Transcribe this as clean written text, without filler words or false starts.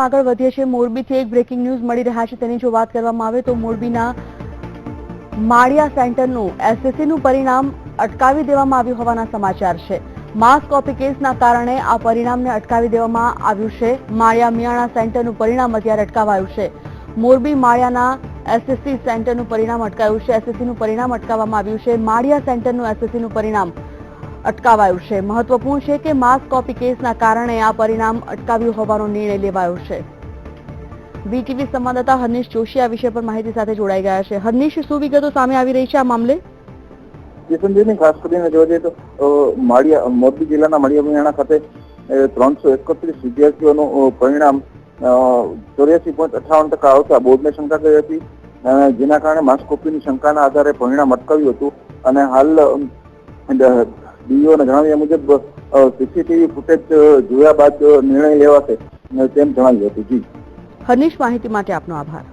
આગળ વધીએ છીએ મોરબીથી એક બ્રેકિંગ ન્યૂઝ મળી રહ્યા છે તેની જો વાત કરવામાં આવે તો મોરબીના માળિયા સેન્ટરનું એસએસસીનું પરિણામ અટકાવી દેવામાં આવ્યું હોવાના સમાચાર છે। માસ કોપી કેસના કારણે આ પરિણામને અટકાવી દેવામાં આવ્યું છે। માળિયા મિયાણા સેન્ટરનું પરિણામ અત્યારે અટકાવાયું છે। મોરબી માળિયાના એસએસસી સેન્ટરનું પરિણામ અટકાયું છે। એસએસસીનું પરિણામ અટકાવવામાં આવ્યું છે। માળિયા સેન્ટરનું એસએસસીનું પરિણામ અટકાવાયું છે। મહત્વપૂર્ણ છે કે માસ કોપી કેસના કારણે આ પરિણામ અટકાવ્યું હોવાનો નિર્ણય લેવાયો છે। વીટીવી સંવાદદાતા હર્નિશ જોશી આ વિષય પર માહિતી સાથે જોડાઈ ગયા છે। હર્નિશ, શું વિગતો સામે આવી રહી છે આ મામલે? કિશનજીની ખાસ કરીને જોવા જઈએ તો મોરબી જિલ્લાના માળિયા મિયાણા ખાતે 331 વિદ્યાર્થીઓનું પરિણામ 84.58% આવતા બોર્ડને શંકા ગઈ હતી, જેના કારણે માસ કોપીની શંકાના આધારે પરિણામ અટકાવ્યું હતું। અને હાલ ડીઈઓના જણાવ્યા મુજબ સીસીટીવી ફૂટેજ જોયા બાદ નિર્ણય લેવાશે તેમ જણાવ્યું હતું। જી હર્નિશ, માહિતી માટે આપનો આભાર।